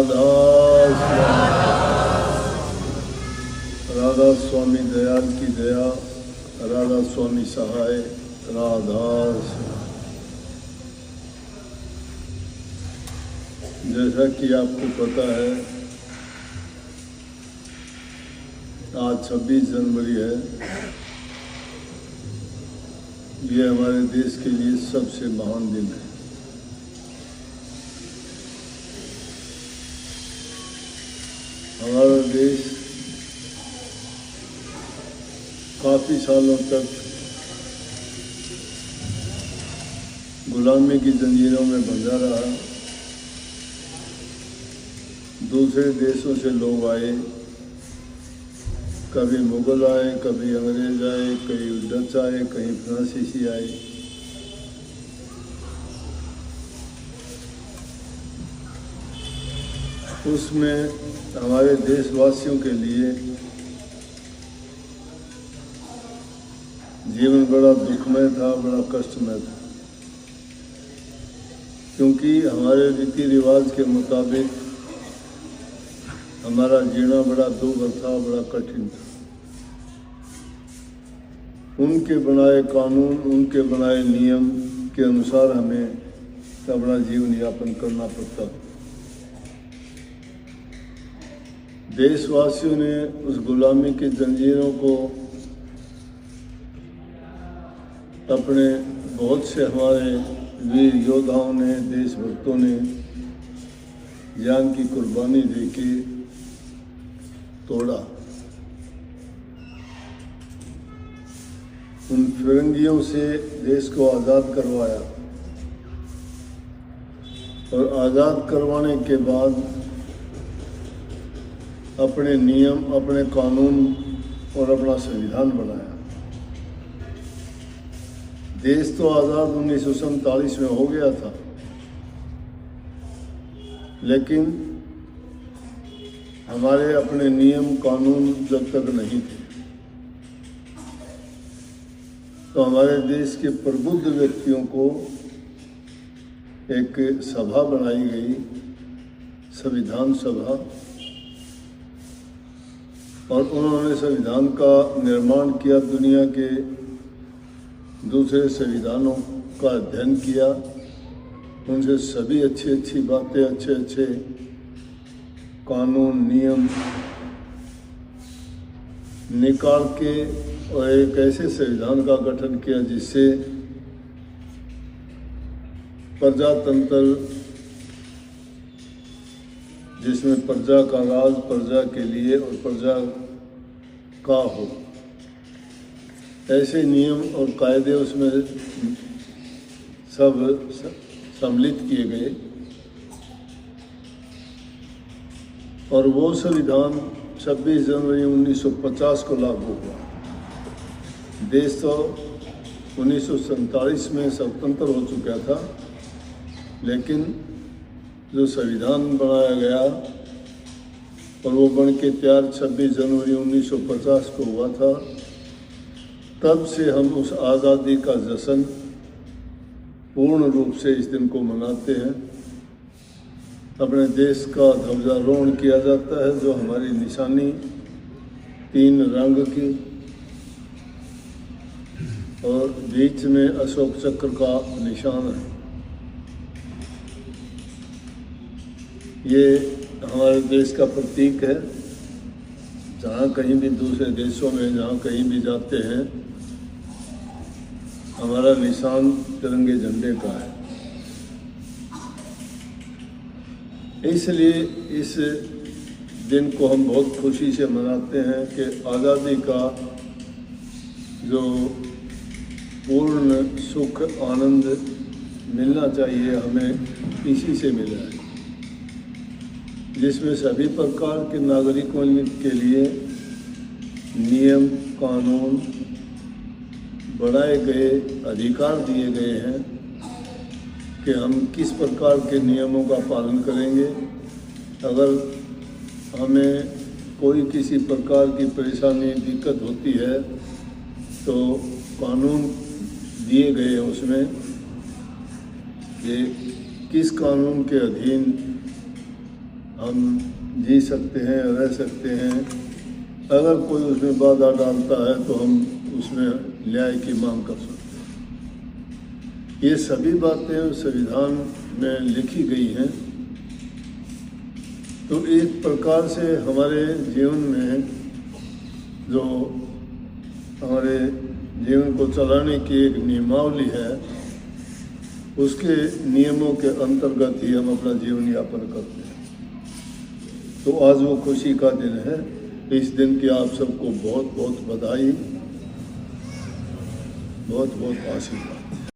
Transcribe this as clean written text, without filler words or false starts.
राधा राधा स्वामी दयाल की दया, राधा स्वामी सहाय, राधा। जैसा कि आपको पता है, आज 26 जनवरी है। ये हमारे देश के लिए सबसे महान दिन है। हमारा देश काफ़ी सालों तक गुलामी की जंजीरों में बंधा रहा। दूसरे देशों से लोग आए, कभी मुगल आए, कभी अंग्रेज आए, कहीं डच आए, कहीं फ्रांसीसी आए। उसमें हमारे देशवासियों के लिए जीवन बड़ा दुखमय था, बड़ा कष्टमय था, क्योंकि हमारे रीति रिवाज के मुताबिक हमारा जीना बड़ा दुर्भर था, बड़ा कठिन था। उनके बनाए कानून, उनके बनाए नियम के अनुसार हमें अपना जीवन यापन करना पड़ता। देशवासियों ने उस गुलामी की जंजीरों को अपने बहुत से हमारे वीर योद्धाओं ने, देशभक्तों ने जान की कुर्बानी देके तोड़ा। उन फिरंगियों से देश को आज़ाद करवाया और आज़ाद करवाने के बाद अपने नियम, अपने कानून और अपना संविधान बनाया। देश तो आज़ाद 1947 में हो गया था, लेकिन हमारे अपने नियम कानून जब तक नहीं थे, तो हमारे देश के प्रबुद्ध व्यक्तियों को एक सभा बनाई गई, संविधान सभा, और उन्होंने संविधान का निर्माण किया। दुनिया के दूसरे संविधानों का अध्ययन किया, उनसे सभी अच्छी अच्छी बातें, अच्छे अच्छे कानून नियम निकाल के और एक ऐसे संविधान का गठन किया जिससे प्रजातंत्र, जिसमें प्रजा का राज प्रजा के लिए और प्रजा का हो, ऐसे नियम और कायदे उसमें सब सम्मिलित किए गए। और वो संविधान 26 जनवरी 1950 को लागू हुआ। देश तो 1947 में स्वतंत्र हो चुका था, लेकिन जो संविधान बनाया गया और वो बन के तैयार 26 जनवरी 1950 को हुआ था, तब से हम उस आज़ादी का जश्न पूर्ण रूप से इस दिन को मनाते हैं। अपने देश का ध्वजारोहण किया जाता है, जो हमारी निशानी 3 रंग की और बीच में अशोक चक्र का निशान है। ये हमारे देश का प्रतीक है। जहाँ कहीं भी दूसरे देशों में जहाँ कहीं भी जाते हैं, हमारा निशान तिरंगे झंडे का है। इसलिए इस दिन को हम बहुत खुशी से मनाते हैं कि आज़ादी का जो पूर्ण सुख आनंद मिलना चाहिए हमें, इसी से मिला है, जिसमें सभी प्रकार के नागरिकों के लिए नियम कानून बढ़ाए गए, अधिकार दिए गए हैं कि हम किस प्रकार के नियमों का पालन करेंगे। अगर हमें कोई किसी प्रकार की परेशानी, दिक्कत होती है, तो कानून दिए गए हैं उसमें कि किस कानून के अधीन हम जी सकते हैं, रह सकते हैं। अगर कोई उसमें बाधा डालता है तो हम उसमें न्याय की मांग कर सकते हैं। ये सभी बातें संविधान में लिखी गई हैं। तो एक प्रकार से हमारे जीवन में जो हमारे जीवन को चलाने की एक नियमावली है, उसके नियमों के अंतर्गत ही हम अपना जीवन यापन करते हैं। तो आज वो खुशी का दिन है। इस दिन की आप सबको बहुत बहुत बधाई, बहुत बहुत आशीर्वाद।